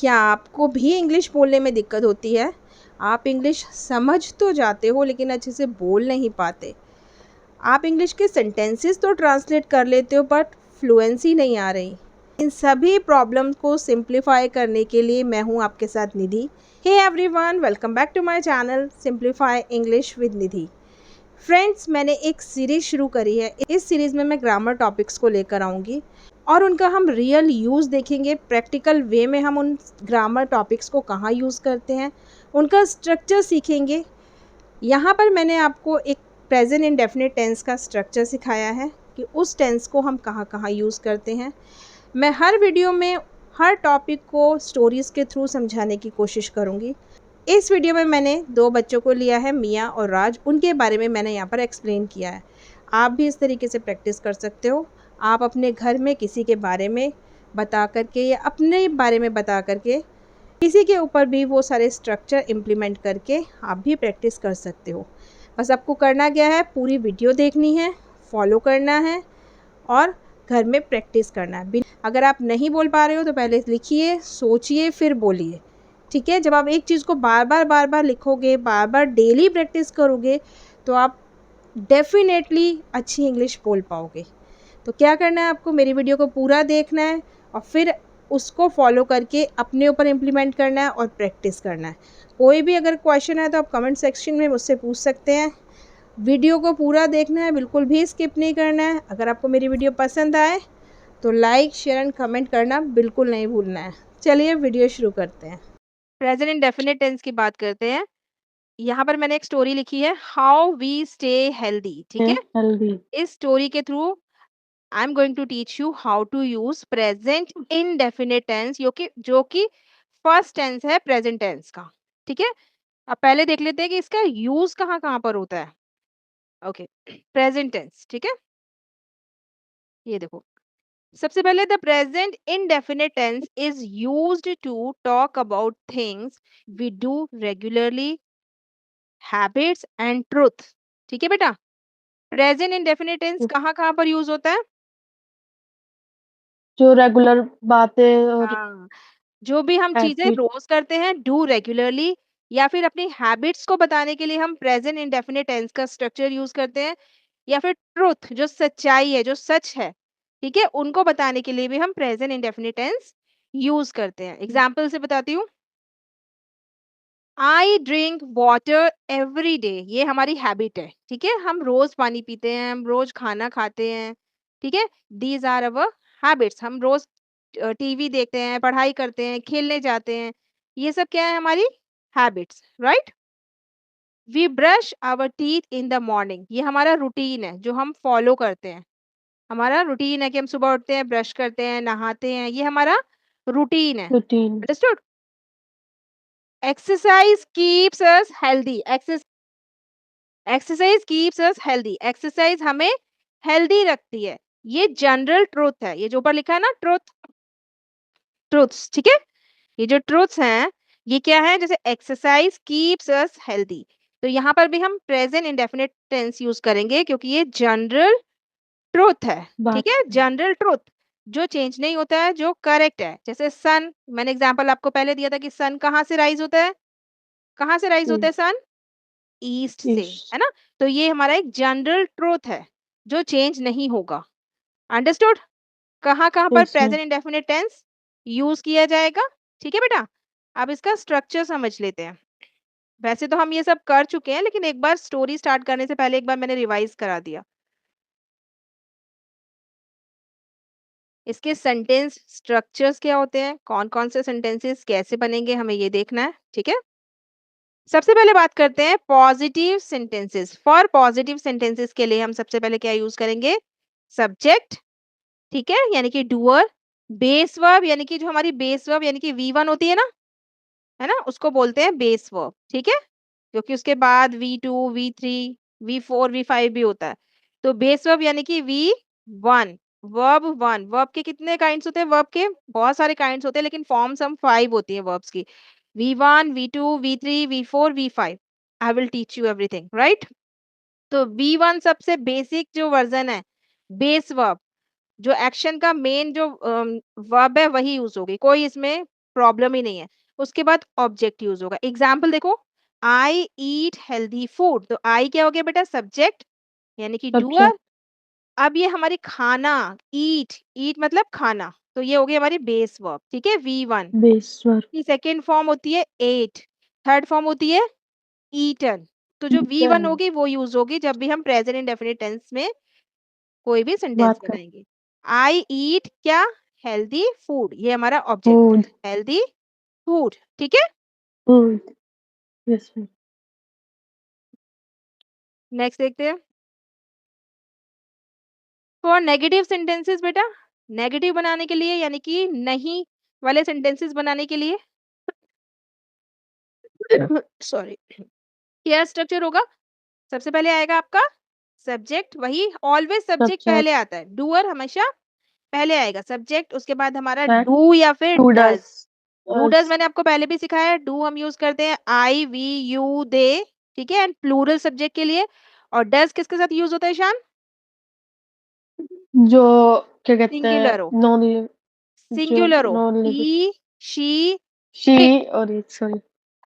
क्या आपको भी इंग्लिश बोलने में दिक्कत होती है? आप इंग्लिश समझ तो जाते हो लेकिन अच्छे से बोल नहीं पाते। आप इंग्लिश के सेंटेंसेस तो ट्रांसलेट कर लेते हो बट फ्लुएंसी नहीं आ रही। इन सभी प्रॉब्लम्स को सिंप्लीफाई करने के लिए मैं हूँ आपके साथ Nidhi. Hey everyone, welcome back to my channel simplify English with Nidhi. Friends, मैंने एक सीरीज़ शुरू करी है। इस सीरीज़ में मैं ग्रामर टॉपिक्स को लेकर आऊँगी और उनका हम रियल यूज़ देखेंगे। प्रैक्टिकल वे में हम उन ग्रामर टॉपिक्स को कहाँ यूज़ करते हैं, उनका स्ट्रक्चर सीखेंगे। यहाँ पर मैंने आपको एक प्रेजेंट इंडेफिनिट टेंस का स्ट्रक्चर सिखाया है कि उस टेंस को हम कहाँ कहाँ यूज़ करते हैं। मैं हर वीडियो में हर टॉपिक को स्टोरीज़ के थ्रू समझाने की कोशिश करूँगी। इस वीडियो में मैंने 2 बच्चों को लिया है, मिया और राज। उनके बारे में मैंने यहाँ पर एक्सप्लेन किया है। आप भी इस तरीके से प्रैक्टिस कर सकते हो। आप अपने घर में किसी के बारे में बता करके या अपने बारे में बता करके किसी के ऊपर भी वो सारे स्ट्रक्चर इम्प्लीमेंट करके आप भी प्रैक्टिस कर सकते हो। बस आपको करना क्या है, पूरी वीडियो देखनी है, फॉलो करना है और घर में प्रैक्टिस करना है। अगर आप नहीं बोल पा रहे हो तो पहले लिखिए, सोचिए, फिर बोलिए। ठीक है? जब आप एक चीज़ को बार बार लिखोगे, बार बार डेली प्रैक्टिस करोगे तो आप डेफिनेटली अच्छी इंग्लिश बोल पाओगे। तो क्या करना है, आपको मेरी वीडियो को पूरा देखना है और फिर उसको फॉलो करके अपने ऊपर इम्प्लीमेंट करना है और प्रैक्टिस करना है। कोई भी अगर क्वेश्चन है तो आप कमेंट सेक्शन में मुझसे पूछ सकते हैं। वीडियो को पूरा देखना है, बिल्कुल भी स्किप नहीं करना है। अगर आपको मेरी वीडियो पसंद आए तो लाइक, शेयर एंड कमेंट करना बिल्कुल नहीं भूलना है। चलिए वीडियो शुरू करते हैं। प्रेजेंट इंडेफिनिट टेंस की बात करते हैं। यहाँ पर मैंने एक स्टोरी लिखी है, हाउ वी स्टे हेल्दी। ठीक है? हेल्दी। इस स्टोरी के through I am going to teach you how to use present indefinite tense, जो कि फर्स्ट टेंस है प्रेजेंट टेंस का। ठीक है? अब पहले देख लेते हैं कि इसका यूज कहाँ कहाँ पर होता है। Okay, present tense. ठीक है, ये देखो। सबसे पहले the present indefinite tense is used to talk about things we do regularly, habits and truth. ठीक है बेटा, प्रेजेंट इंडेफिनिट टेंस कहाँ कहाँ पर यूज होता है? जो रेगुलर बातें और हाँ, जो भी हम चीजें हैबिट। रोज करते हैं, डू रेगुलरली, या फिर अपनी हैबिट्स को बताने के लिए हम प्रेजेंट इंडेफिनिट टेंस का स्ट्रक्चर यूज करते हैं, या फिर ट्रुथ, जो सच्चाई है, जो सच है, ठीक है, उनको बताने के लिए भी हम प्रेजेंट इंडेफिनिट टेंस यूज करते हैं। एग्जाम्पल से बताती हूँ। I drink water every day, ये हमारी हैबिट है। ठीक है, हम रोज पानी पीते हैं, हम रोज खाना खाते हैं। ठीक है, दीज आर अवर हैबिट्स। हम रोज टीवी देखते हैं, पढ़ाई करते हैं, खेलने जाते हैं। ये सब क्या है? हमारी habits, right. We brush our teeth in the morning, ये हमारा रूटीन है जो हम फॉलो करते हैं। हमारा रूटीन है कि हम सुबह उठते हैं, ब्रश करते हैं, नहाते हैं, ये हमारा रूटीन है। Routine. Understood? Exercise keeps us healthy. Exercise keeps us healthy, exercise हमें हेल्दी रखती है। ये जनरल ट्रूथ है, ये जो ऊपर लिखा है ना, ट्रूथ्स। ठीक है, ये जो ट्रूथ्स हैं, ये क्या है? जैसे एक्सरसाइज कीप्स अस हेल्दी, तो यहाँ पर भी हम प्रेजेंट इंडेफिनिट टेंस यूज करेंगे क्योंकि ये जनरल ट्रूथ है। ठीक बात है, है। जनरल ट्रूथ जो चेंज नहीं होता है, जो करेक्ट है। जैसे सन, मैंने एग्जांपल आपको पहले दिया था कि सन कहाँ से राइज होता है? कहाँ से राइज होता है सन? ईस्ट से, इश। है ना? तो ये हमारा एक जनरल ट्रूथ है जो चेंज नहीं होगा। अंडरस्टूड? कहाँ कहाँ पर yes ma'am. Present indefinite tense use किया जाएगा? ठीक है बेटा, अब इसका स्ट्रक्चर समझ लेते हैं। वैसे तो हम ये सब कर चुके हैं, लेकिन एक बार स्टोरी स्टार्ट करने से पहले एक बार मैंने रिवाइज करा दिया। इसके सेंटेंस स्ट्रक्चर्स क्या होते हैं, कौन कौन से सेंटेंसेस कैसे बनेंगे, हमें ये देखना है। ठीक है, सबसे पहले बात करते हैं positive sentences. For positive sentences के लिए हम सबसे पहले क्या यूज करेंगे? सब्जेक्ट, ठीक है, यानी कि डूअर। बेस वर्ब, यानी कि जो हमारी बेस वर्ब यानी कि वी वन होती है ना, उसको बोलते हैं बेस वर्ब। ठीक है, क्योंकि उसके बाद V2, V3, V4, V5 भी होता है। तो बेस वर्ब यानी कि V1, वर्ब वन। वर्ब के कितने काइंड्स होते हैं? वर्ब के बहुत सारे काइंड्स होते हैं, लेकिन फॉर्म्स हम 5 होती है वर्ब्स की। V1, V2, V3, V4, V5। I will teach you everything, right. तो V1 सबसे बेसिक जो वर्जन है, बेस वर्ब, जो एक्शन का मेन जो वर्ब है वही यूज होगी, कोई इसमें प्रॉब्लम ही नहीं है। उसके बाद ऑब्जेक्ट यूज होगा। एग्जाम्पल देखो, आई ईट हेल्दी फूड, तो आई क्या हो गया बेटा, सब्जेक्ट यानी कि डूअर। सब्जेक्ट अब ये हमारी खाना, ईट, ईट मतलब खाना, तो ये हो गई हमारी बेस वर्ब, ठीक है, V1। बेस वर्ब की सेकेंड फॉर्म होती है एट, थर्ड फॉर्म होती है ईटन। तो जो V1 ईटन होगी वो यूज होगी जब भी हम प्रेजेंट इंडेफिनिट टेंस में कोई भी सेंटेंस बात कर बनाएंगे। आई ईट क्या, हेल्दी फूड, ये हमारा ऑब्जेक्ट फूड है, हेल्दी फूड, ठीक है। फूड यस मैम नेक्स्ट देखते हैं। फॉर नेगेटिव सेंटेंसेस बेटा, नेगेटिव बनाने के लिए यानी कि नहीं वाले सेंटेंसेस बनाने के लिए सॉरी, क्या स्ट्रक्चर होगा, सबसे पहले आएगा आपका सब्जेक्ट, वही ऑलवेज सब्जेक्ट सब्जेक्ट पहले आता है, डूअर हमेशा पहले आएगा सब्जेक्ट, उसके बाद हमारा दैट डू या फिर to does. Does do as does मैंने आपको पहले भी सिखाया है, डू हम यूज करते हैं आई वी यू दे, ठीक है, एंड प्लूरल सब्जेक्ट के लिए। और डज किसके साथ यूज होता है ईशान, जो क्या कहते हैं सिंगुलर हो, नॉन जो सिंगुलर हो, non living he she she it, और इट सॉरी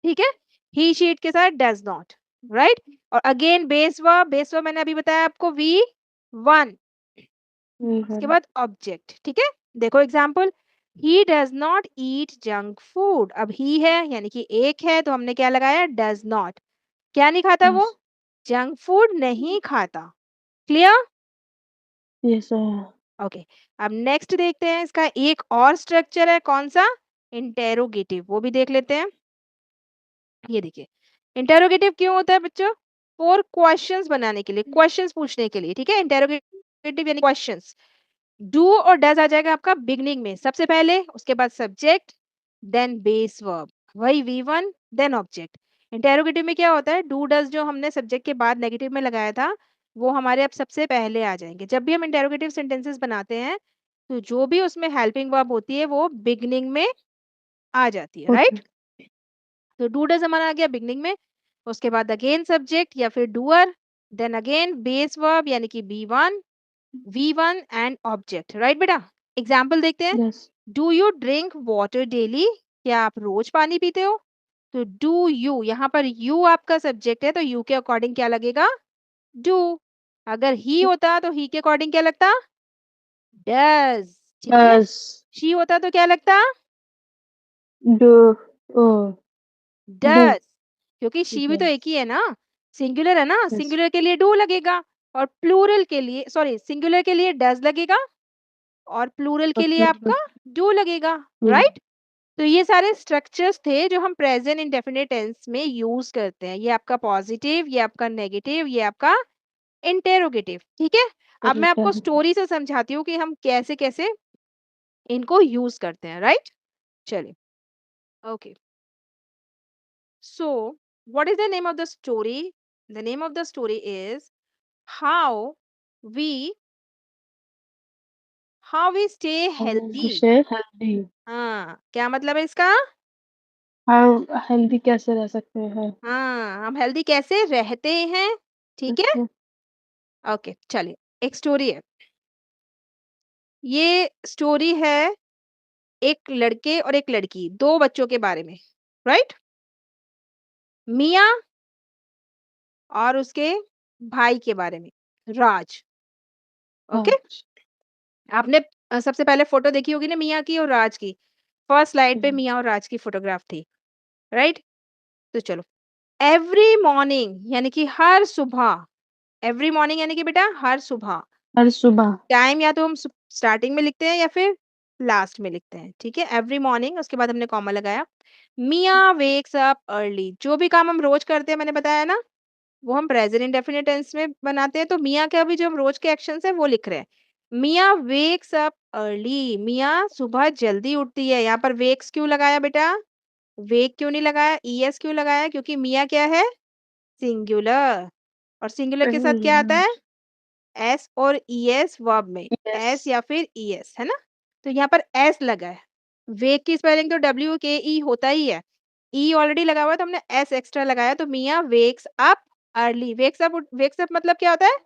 ठीक है, ही शी इट के साथ डज नॉट, राइट। और अगेन बेस वर्ब मैंने अभी बताया आपको V1, वी उसके वन बाद ऑब्जेक्ट, ठीक है। देखो example, he does not eat junk food, अब ही है यानी कि एक है तो हमने क्या लगाया, डज नॉट, क्या नहीं खाता वो, यस जंक फूड नहीं खाता, क्लियर। यस ओके, अब नेक्स्ट देखते हैं, इसका एक और स्ट्रक्चर है, कौन सा, इंटेरोगेटिव, वो भी देख लेते हैं। ये देखिए, इंटेरोगेटिव क्यों होता है बच्चों, फोर क्वेश्चंस बनाने के लिए, क्वेश्चंस पूछने के लिए, ठीक है, इंटेरोगेटिव यानी क्वेश्चंस। डू और डज आ जाएगा आपका बिगनिंग में सबसे पहले, उसके बाद सब्जेक्ट, देन बेस वर्ब, वही V1, देन ऑब्जेक्ट। इंटेरोगेटिव में क्या होता है, डू डज जो हमने सब्जेक्ट के बाद नेगेटिव में लगाया था वो हमारे अब सबसे पहले आ जाएंगे। जब भी हम इंटेरोगेटिव सेंटेंसेस बनाते हैं तो जो भी उसमें हेल्पिंग वर्ब होती है वो बिगनिंग में आ जाती है, ओके राइट। तो डू डज हमारा आ गया बिगनिंग में, उसके बाद अगेन सब्जेक्ट या फिर doer, then again base verb यानी कि V1 एंड ऑब्जेक्ट, राइट बेटा। एग्जाम्पल देखते हैं, yes do you drink water daily, क्या आप रोज पानी पीते हो। तो डू यू, यहाँ पर यू आपका सब्जेक्ट है तो यू के अकॉर्डिंग क्या लगेगा, डू। अगर ही होता तो ही के अकॉर्डिंग क्या लगता, डज, ठीक है। डज शी होता तो क्या लगता, डू ओ डू डज, क्योंकि शी भी तो एक यस ही है ना, सिंगुलर है ना, यस सिंगुलर के लिए डू लगेगा और प्लूरल के लिए, सॉरी, सिंगुलर के लिए डज लगेगा और प्लूरल के लिए ओके आपका डू लगेगा, राइट। तो ये सारे स्ट्रक्चर्स थे जो हम प्रेजेंट इंडेफिनिट टेंस में यूज करते हैं, ये आपका पॉजिटिव, ये आपका नेगेटिव, ये आपका इंटेरोगेटिव, ठीक है। अब मैं आपको स्टोरी से समझाती हूँ कि हम कैसे कैसे इनको यूज करते हैं, राइट। चलिए, okay, so what is the name of the story, the name of the story is how we how we stay healthy. Say healthy हाँ, क्या मतलब है इसका, हम हेल्दी कैसे रह सकते हैं हाँ, हम हेल्दी कैसे रहते हैं, ठीक है। ओके ओके, चलिए, एक स्टोरी है, ये स्टोरी है एक लड़के और एक लड़की, दो बच्चों के बारे में, राइट। मिया और उसके भाई के बारे में, राज। ओके, आज आपने सबसे पहले फोटो देखी होगी ना मिया की और राज की, फर्स्ट स्लाइड पे मिया और राज की फोटोग्राफ थी, राइट। तो चलो, एवरी मॉर्निंग यानी कि हर सुबह, एवरी मॉर्निंग यानी कि बेटा हर सुबह, हर सुबह टाइम या तो हम स्टार्टिंग में लिखते हैं या फिर लास्ट में लिखते हैं, ठीक है, एवरी मॉर्निंग, उसके बाद हमने कॉमा लगाया। मिया वेक्स अप अर्ली, जो भी काम हम रोज करते हैं मैंने बताया ना वो हम प्रेजेंट इंडेफिनिट टेंस में बनाते हैं, तो मिया के अभी जो हम रोज के एक्शंस है वो लिख रहे हैं। मिया वेक्स अप अर्ली, मिया सुबह जल्दी उठती है, यहाँ पर वेक्स क्यों लगाया बेटा, वेक क्यों नहीं लगाया, ईएस क्यों लगाया, क्योंकि मिया क्या है, सिंगुलर, और सिंगुलर के साथ क्या आता है, एस और ईएस वर्ब में, यस एस या फिर ईएस, है ना। तो यहाँ पर एस लगा है, वेक की स्पेलिंग तो WKE होता ही है, ई ऑलरेडी लगा हुआ है तो हमने एस एक्स्ट्रा लगाया, तो Mia wakes up early, wakes up मतलब क्या होता है,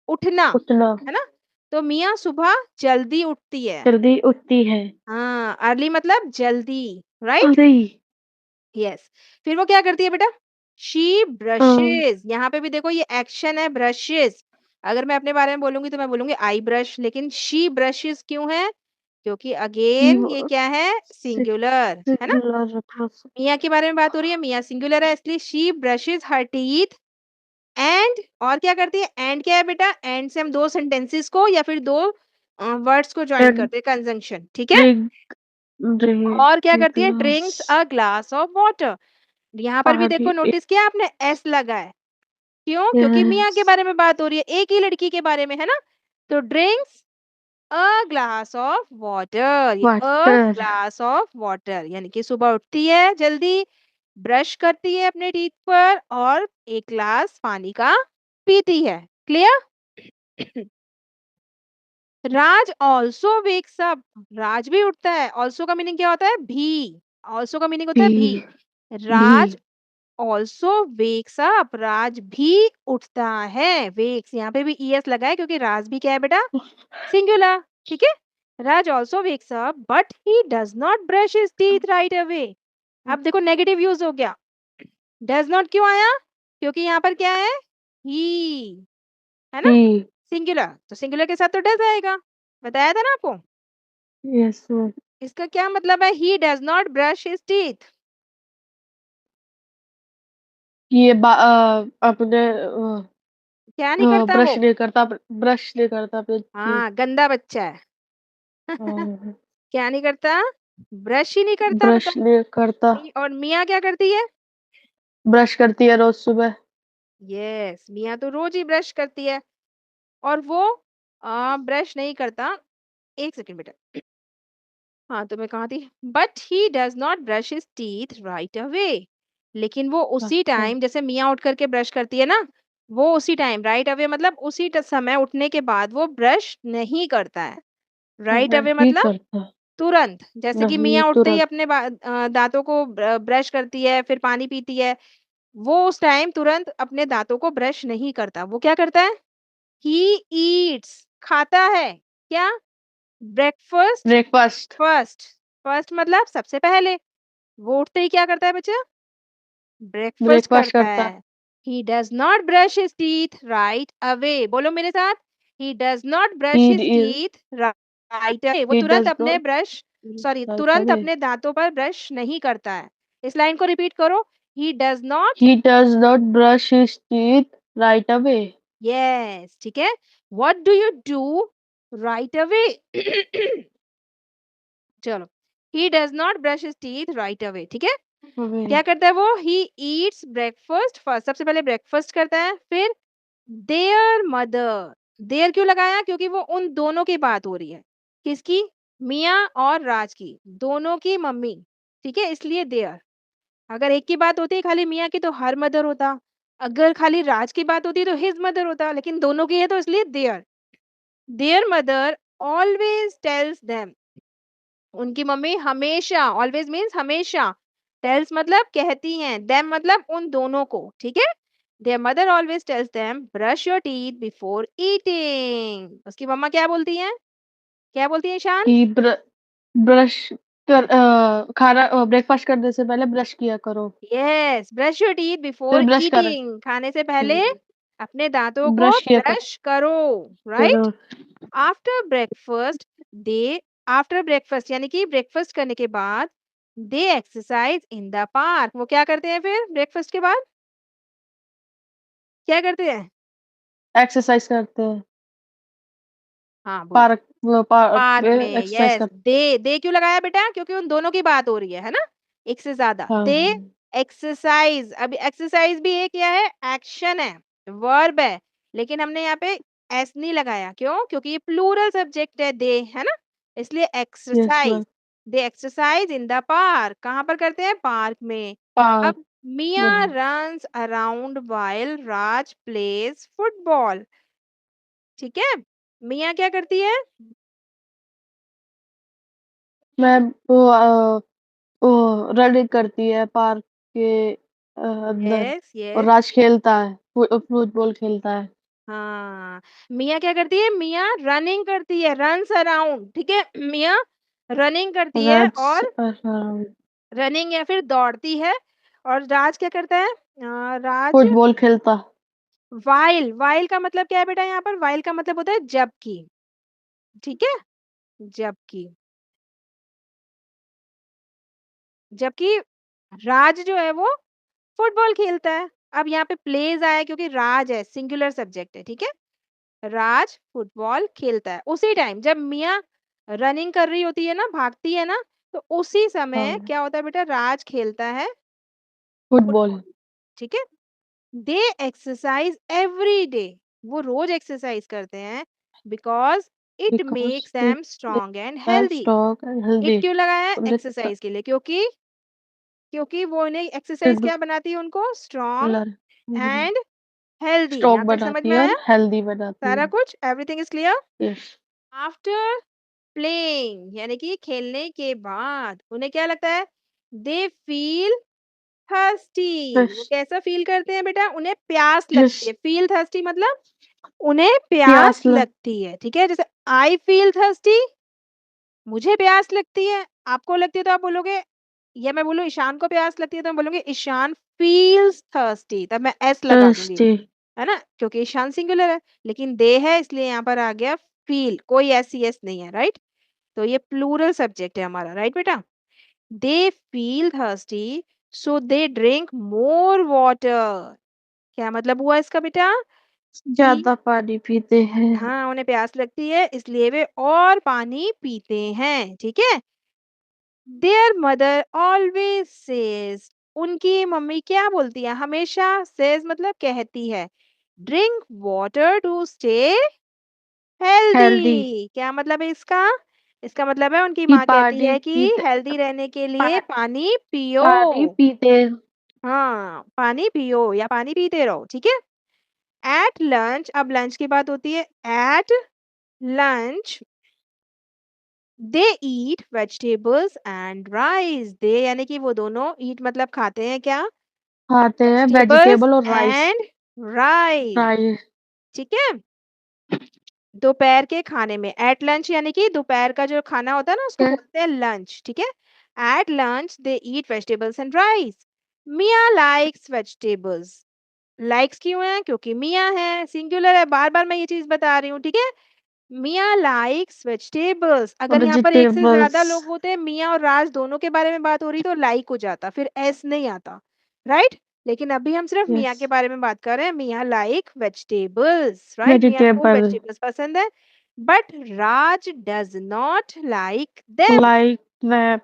उठना, उठना है ना। तो मिया सुबह जल्दी उठती है, जल्दी उठती है हाँ, अर्ली मतलब जल्दी, राइट? अरे यस। फिर वो क्या करती है बेटा? शी अ, ब्रशेज़, यहाँ पे भी देखो ये एक्शन है ब्रशेज़। अगर मैं अपने बारे में बोलूँगी तो मैं बोलूँगी आई ब्रश, लेकिन शी ब्रशेज़ क्यों है? क्योंकि ये अगेन ये वो क्या है? सिक सिंगुलर, है ना? सिकुलर रेफरेंस मियाँ के बारे में बात हो रही है, मियाँ सिंगुलर है इसलिए she brushes her teeth and और क्या करती है? एंड क्या है बेटा? एंड से हम 2 सेंटेंसेस को या फिर 2 वर्ड्स को जॉइन एंड करते हैं कंजंक्शन, ठीक है? ड्रिंक ड्रिंक और क्या ए करती है? Glass drinks a glass of water. यहाँ पर भी पानी देखो नोटिस किया आपने एस लगा है। क्यों? क्योंकि मियाँ यस के बारे में बात हो रही है, एक ही लड़की के बारे में, है ना? तो drinks a glass of water, a water glass of water यानी कि सुबह उठती है जल्दी, ब्रश करती है अपने टीथ पर और 1 ग्लास पानी का पीती है। क्लियर? राज ऑल्सो वेक्स अप, राज भी उठता है। ऑल्सो का मीनिंग क्या होता है? भी। ऑल्सो का मीनिंग होता भी है भी। भी राज ऑल्सो वेक्स अप, राज भी उठता है। वेक्स यहाँ पे भी ईएस लगा है क्योंकि राज भी क्या है बेटा? सिंगुलर, ठीक है? Raj also wakes up but he does not brush his teeth right away. अब देखो नेगेटिव यूज हो गया। डज नॉट क्यों आया? क्योंकि यहाँ पर क्या है? ही, है ना? ही सिंगुलर, तो सिंगुलर के साथ तो डज आएगा। बताया था ना आपको। यस इसका क्या मतलब है? ही does not brush his teeth. ये अपने क्या नहीं करता वो? ब्रश नहीं करता अपने teeth। हाँ, गंदा बच्चा है। क्या नहीं करता? ब्रश ही नहीं करता ब्रश बताओ। नहीं करता और मियाँ क्या करती है? ब्रश करती है रोज सुबह यस, मियाँ तो रोज ही ब्रश करती है और वो ब्रश नहीं करता। एक सेकंड बेटा। हाँ, तो मैं कहाँ थी? But he does not brush his teeth right away. लेकिन वो उसी अच्छा टाइम जैसे मियाँ उठ करके ब्रश करती है ना, वो उसी टाइम राइट अवे मतलब उसी समय उठने के बाद वो ब्रश नहीं करता है। राइट अवे नहीं मतलब करता तुरंत। जैसे कि नहीं मियाँ उठते ही तुरंत अपने दाँतों को ब्रश करती है, फिर पानी पीती है। वो उस टाइम तुरंत अपने दाँतों को ब्रश नहीं करता। वो क्या करता है? ही ईट्स, खाता है। क्या? Breakfast breakfast first. फर्स्ट मतलब सबसे पहले। वो उठते ही क्या करता है बच्चा? ब्रेकफास्ट ब्रेकफास्ट करता करता है। ही does not brush his teeth right away. बोलो मेरे साथ। ही does not brush his he teeth right away. वो he तुरंत does अपने not ब्रश सॉरी right तुरंत away अपने दांतों पर ब्रश नहीं करता है। इस लाइन को रिपीट करो। He does not. he does not brush his teeth right away yes, ठीक है। What do you do right away? चलो। He does not brush his teeth right away, ठीक है। क्या away करता है वो? ही ईट्स ब्रेकफास्ट फर्स्ट, सबसे पहले ब्रेकफास्ट करता है, फिर देयर मदर। देयर क्यों लगाया? क्योंकि वो उन दोनों की बात हो रही है। किसकी? मियाँ और राज की, दोनों की मम्मी, ठीक है, इसलिए देयर। अगर एक की बात होती खाली मियाँ की तो हर मदर होता। अगर खाली राज की बात होती तो हिज मदर होता, लेकिन दोनों की है तो इसलिए their. Their mother always tells them. उनकी मम्मी हमेशा, ऑलवेज मीन्स हमेशा, टेल्स मतलब कहती हैं, देम मतलब उन दोनों को, ठीक है। Their mother always tells them brush your teeth before eating. उसकी मम्मा क्या बोलती हैं? क्या बोलती हैं ईशान? he ब्रश खाना ब्रेकफास्ट करने से पहले ब्रश किया करो यस, ब्रश योर टीथ फिर बिफोर ब्रश कर ईटिंग। खाने से पहले अपने दांतों को ब्रश किया ब्रश करो, करो राइट? आफ्टर ब्रेकफास्ट दे आफ्टर ब्रेकफास्ट यानी कि ब्रेकफास्ट करने के बाद दे एक्सरसाइज इन द पार्क। वो क्या करते हैं फिर ब्रेकफास्ट के बाद? क्या करते हैं? एक्सरसाइज करते हैं हाँ बोलो। पार्क पार्क में में, एक्सरसाइज यस। करते दे क्यों लगाया बेटा? क्योंकि उन दोनों की बात हो रही है ना, एक से ज्यादा। हाँ दे एक्सरसाइज, अभी एक्सरसाइज भी एक क्या है? एक्शन है, वर्ब है, लेकिन हमने यहाँ पे एस नहीं लगाया। क्यों? क्योंकि ये प्लूरल सब्जेक्ट है दे, है ना, इसलिए yes exercise. Ma'am they exercise in the park. कहाँ पर करते हैं? पार्क में। पार्क अब मिया रन्स अराउंड व्हाइल राज प्लेज फुटबॉल, ठीक है। मिया क्या करती है? मैम वो रनिंग करती है पार्क के अंदर यस और यस। राज खेलता है फुटबॉल खेलता है हाँ, मिया क्या करती है? मिया रनिंग करती है, रन्स अराउंड, ठीक है। मिया रनिंग करती है राज और रनिंग या फिर दौड़ती है। और राज क्या करता है? राज फुटबॉल खेलता। वाइल, वाइल का मतलब क्या है बेटा? यहाँ पर वाइल का मतलब होता है जबकि, ठीक है, जबकि। जबकि राज जो है वो फुटबॉल खेलता है। अब यहाँ पे प्लेज आया क्योंकि राज है, सिंगुलर सब्जेक्ट है, ठीक है। राज फुटबॉल खेलता है उसी टाइम जब मिया रनिंग कर रही होती है ना, भागती है ना, तो उसी समय हाँ, क्या होता है बेटा? राज खेलता है फुटबॉल। फुटबॉल, ठीक है। दे एक्सरसाइज एवरी डे, वो रोज एक्सरसाइज करते हैं, because it because makes it them strong and health healthy. Stock and it healthy. क्यों लगाया है? सिंगुलर। एक्सरसाइज के लिए, क्योंकि क्योंकि वो इन्हें एक्सरसाइज क्या बनाती है? उनको स्ट्रॉन्ग एंड हेल्दी। स्टॉक यहाँ तक समझ बनाती में है आया? और हेल्दी बनाती सारा है। कुछ, everything is clear? Yes. After playing यानी कि खेलने के बाद उन्हें क्या लगता है? They feel thirsty. वो यस। कैसा फील करते हैं बेटा? उन्हें प्यास यस। लगती है। फील थर्स्टी मतलब उन्हें प्यास प्यास ल लगती है, ठीक है। जैसे आई फील थर्स्टी, मुझे प्यास लगती है, आपको लगती है तो आप बोलोगे, या मैं बोलूं ईशान को प्यास लगती है तो मैं बोलूंगी ईशान फील्स थर्स्टी, तब मैं एस लगा दूंगी, थर्स्टी। है ना, क्योंकि ईशान सिंगुलर है। लेकिन दे है इसलिए यहाँ पर आ गया फील, कोई एस सी एस नहीं है, राइट। तो ये प्लूरल सब्जेक्ट है हमारा, राइट बेटा। They feel thirsty so they drink more water. क्या मतलब हुआ इसका बेटा? कि ज़्यादा पानी पीते हैं। हाँ, उन्हें प्यास लगती है इसलिए वे और पानी पीते हैं, ठीक है। देयर मदर ऑलवेज सेज, उनकी मम्मी क्या बोलती है? हमेशा, सेज मतलब कहती है, drink water to stay healthy. Healthy. क्या मतलब है इसका? इसका मतलब है उनकी कि माँ कहती पानी है कि पीते हेल्दी रहने के पा लिए पानी पियो। पानी पीते हाँ, पानी पियो या पानी पीते रहो, ठीक है। एट लंच, अब लंच की बात होती है। At lunch they eat vegetables and rice. They यानी कि वो दोनों, ईट मतलब खाते हैं क्या? खाते हैं वेजिटेबल्स वेजिटेबल और राइस। And rice, rice. ठीक है। दोपहर के खाने में, एट लंच यानी कि दोपहर का जो खाना होता है ना उसको के बोलते हैं लंच, ठीक है। At lunch they eat vegetables and rice. Mia likes vegetables. Likes क्यों है? क्योंकि मिया है, सिंगुलर है, बार बार मैं ये चीज बता रही हूँ, ठीक है। मिया लाइक्स वेजिटेबल्स। अगर यहाँ पर एक से वेजिटेबल्स। ज्यादा लोग होते हैं, मिया और राज दोनों के बारे में बात हो रही, तो लाइक हो जाता, फिर एस नहीं आता, राइट। लेकिन अभी हम सिर्फ मिया यस। के बारे में बात कर रहे हैं। मिया लाइक वेजिटेबल्स, राइट। मिया को वेजिटेबल। वेजिटेबल्स पसंद है, but Raj does not like them. Like that.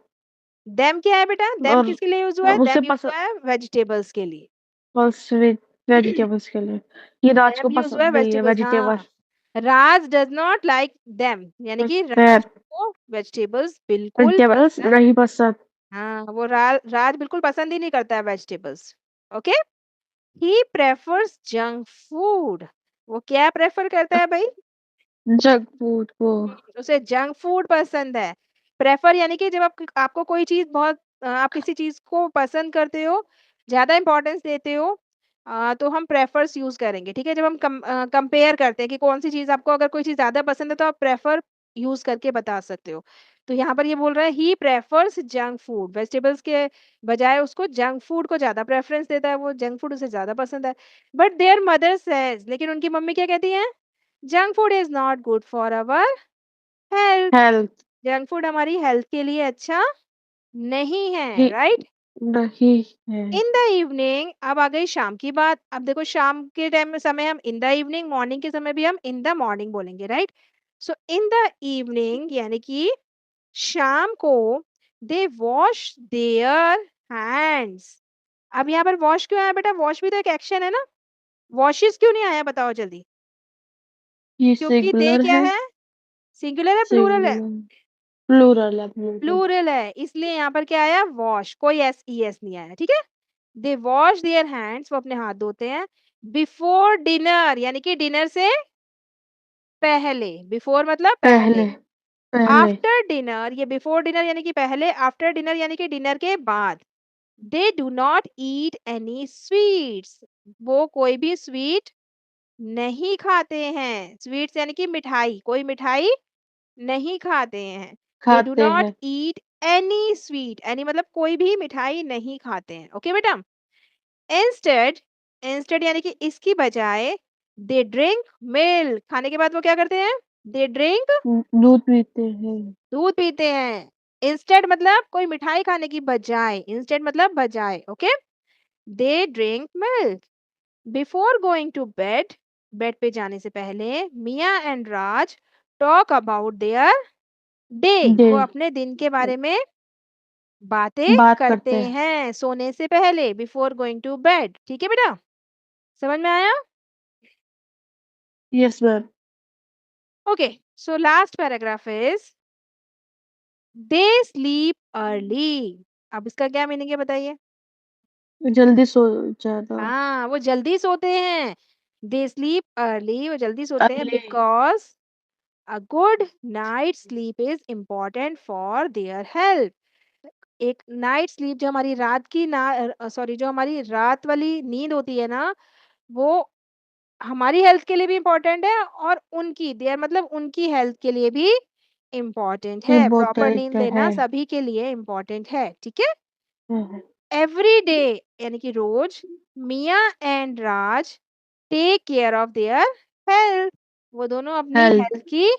Them क्या है बेटा? देम और किसके लिए यूज हुआ है? उसे देम यूज पसंद हुआ है वेजिटेबल्स के लिए। बस वेजिटेबल्स के लिए। ये राज को देम यूज हुआ है पसंद नहीं है वेजिटेबल्स, वेजिटेबल। हाँ। राज डज नॉट लाइक देम यानी कि राज दैट। को वेजिटेबल्स बिल्कुल वेजिटेबल्स पसंद, नहीं पसंद। हाँ, वो राज बिल्कुल पसंद ही नहीं करता है वेजिटेबल्स। ओके। ही प्रेफर्स जंक फूड। वो क्या प्रेफर करता है भाई? जंक फूड को। उसे जंक फूड पसंद है। प्रेफर यानी कि जब आपको कोई चीज बहुत, आप किसी चीज को पसंद करते हो, ज्यादा इंपॉर्टेंस देते हो, तो हम प्रेफर्स यूज करेंगे, ठीक है। जब हम कंपेयर करते हैं कि कौन सी चीज आपको, अगर कोई चीज ज्यादा पसंद है तो आप प्रेफर यूज करके बता सकते हो। तो यहाँ पर ये बोल रहा है ही प्रेफर्स जंक फूड, वेजिटेबल्स के बजाय उसको जंक फूड को ज्यादा प्रेफरेंस देता है, वो जंक फूड उसे ज्यादा पसंद है। बट देयर मदर सेज, लेकिन उनकी मम्मी क्या कहती है? Junk food is not good for our health. Health. Junk food हमारी हेल्थ के लिए अच्छा नहीं है, ही राइट। नहीं है। इन द इवनिंग, अब आ गई शाम की बात। अब देखो शाम के टाइम में समय हम इन द इवनिंग, मॉर्निंग के समय भी हम इन द मॉर्निंग बोलेंगे, right. So in the evening यानी कि शाम को, दे वॉश देयर हैंड्स। अब यहाँ पर वॉश क्यों आया बेटा? वॉश भी तो एक एक्शन है ना। वॉशेस क्यों नहीं आया? बताओ जल्दी। ये क्योंकि दे सिंगुलर क्या है। है? सिंगुलर है प्लूरल है? सिंगुलर। प्लूरल है प्लूरल। प्लूरल है, इसलिए यहाँ पर क्या आया? वॉश, कोई एस ई एस नहीं आया, ठीक है। दे वॉश देयर हैंड्स, वो अपने हाथ धोते हैं। बिफोर डिनर यानी कि डिनर से पहले, बिफोर मतलब पहले। पहले। पहले। आफ्टर डिनर, ये बिफोर डिनर यानी कि पहले, आफ्टर डिनर यानी कि डिनर के बाद। They do not eat any sweets, वो कोई भी स्वीट नहीं खाते हैं। स्वीट्स यानी कि मिठाई, कोई मिठाई नहीं खाते हैं। दे डू खाते नॉट हैं। ईट एनी स्वीट, एनी मतलब कोई भी मिठाई नहीं खाते हैं। ओके बेटा, इंस्टेड, इंस्टेड यानी कि इसकी बजाय दे ड्रिंक मिल्क, खाने के बाद वो क्या करते हैं, दे ड्रिंक दूध पीते हैं। दूध पीते हैं। इंस्टेड मतलब कोई मिठाई खाने की बजाय, इंस्टेड मतलब बजाय। Okay, they drink milk before going to bed, bed पे जाने से पहले Mia and Raj talk about their day, day वो अपने दिन के बारे में बातें बात करते करते हैं। हैं सोने से पहले, बिफोर गोइंग टू बेड। ठीक है बेटा, समझ में आया? Yes ma'am. Okay, so last paragraph is they sleep early. अब इसका क्या मीनिंग है बताइए? जल्दी सो जाना। हाँ, वो जल्दी सोते हैं। दे स्लीप अर्ली, वो जल्दी सोते हैं early. Because a good night sleep is important for their health. एक नाइट स्लीप जो हमारी रात की ना सॉरी जो हमारी रात वाली नींद होती है ना, वो हमारी हेल्थ के लिए भी इम्पोर्टेंट है और उनकी देयर मतलब उनकी हेल्थ के लिए भी इम्पोर्टेंट है। प्रॉपर नींद इम्पोर्टेंट है। लेना सभी के लिए इम्पोर्टेंट है। ठीक है, है। एवरी डे यानी कि रोज Mia and Raj take care of their health, वो दोनों अपनी हेल्थ हेल्थ की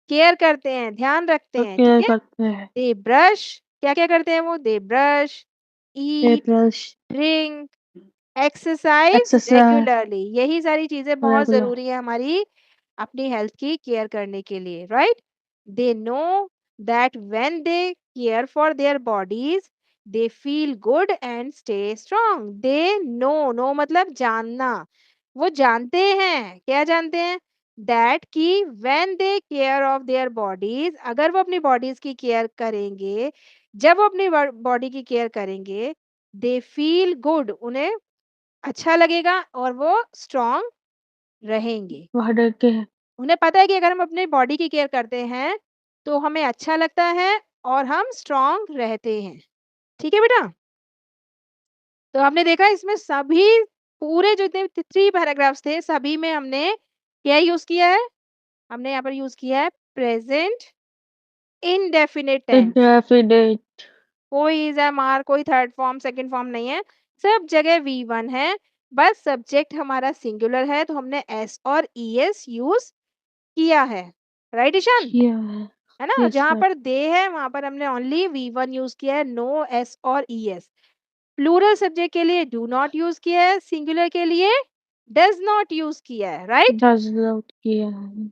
केयर करते हैं, ध्यान रखते हैं। ठीक केयर है, करते हैं। दे ब्रश, क्या क्या करते हैं वो, they brush, they eat, brush. Drink, exercise exercise regularly, यही सारी चीजें बहुत रेगुलर। जरूरी है हमारी अपनी हेल्थ की केयर करने के लिए, right? They know that when they care for their bodies they feel good and stay strong. They know, no मतलब जानना, वो जानते हैं, क्या जानते हैं, दैट कि when they care of their bodies, अगर वो अपनी बॉडीज की केयर करेंगे, जब वो अपनी बॉडी की केयर करेंगे, दे फील गुड, उन्हें अच्छा लगेगा और वो स्ट्रॉन्ग रहेंगे। वहाँ के उन्हें पता है कि अगर हम अपने बॉडी की केयर करते हैं तो हमें अच्छा लगता है और हम स्ट्रॉन्ग रहते हैं। ठीक है बेटा, तो आपने देखा इसमें सभी पूरे जितने थ्री पैराग्राफ्स थे सभी में हमने क्या यूज किया है, हमने यहाँ पर यूज किया है प्रेजेंट इनडेफिनिट टेंस। इंडेफिनिट। कोई इज एम आर, कोई थर्ड फॉर्म सेकंड फॉर्म नहीं है, सब जगह वी वन है। बस सब्जेक्ट हमारा सिंगुलर है तो हमने एस और ई एस यूज किया है। राइट ईशान, किया है। है ना? यस जहां मैम। पर दे है वहां पर हमने ओनली वी वन यूज किया है, नो एस और ई एस। प्लूरल सब्जेक्ट के लिए डू नॉट यूज किया है, सिंगुलर के लिए डज नॉट यूज किया है। राइट, डज नॉट किया है।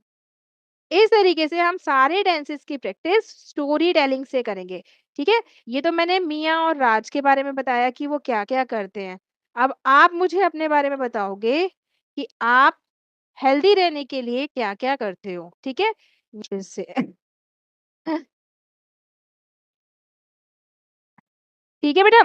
इस तरीके से हम सारे टेंसेस की प्रैक्टिस स्टोरी टेलिंग से करेंगे। ठीक है, ये तो मैंने मिया और राज के बारे में बताया कि वो क्या क्या करते हैं। अब आप मुझे अपने बारे में बताओगे कि आप हेल्दी रहने के लिए क्या क्या करते हो। ठीक है, जैसे ठीक है बेटा,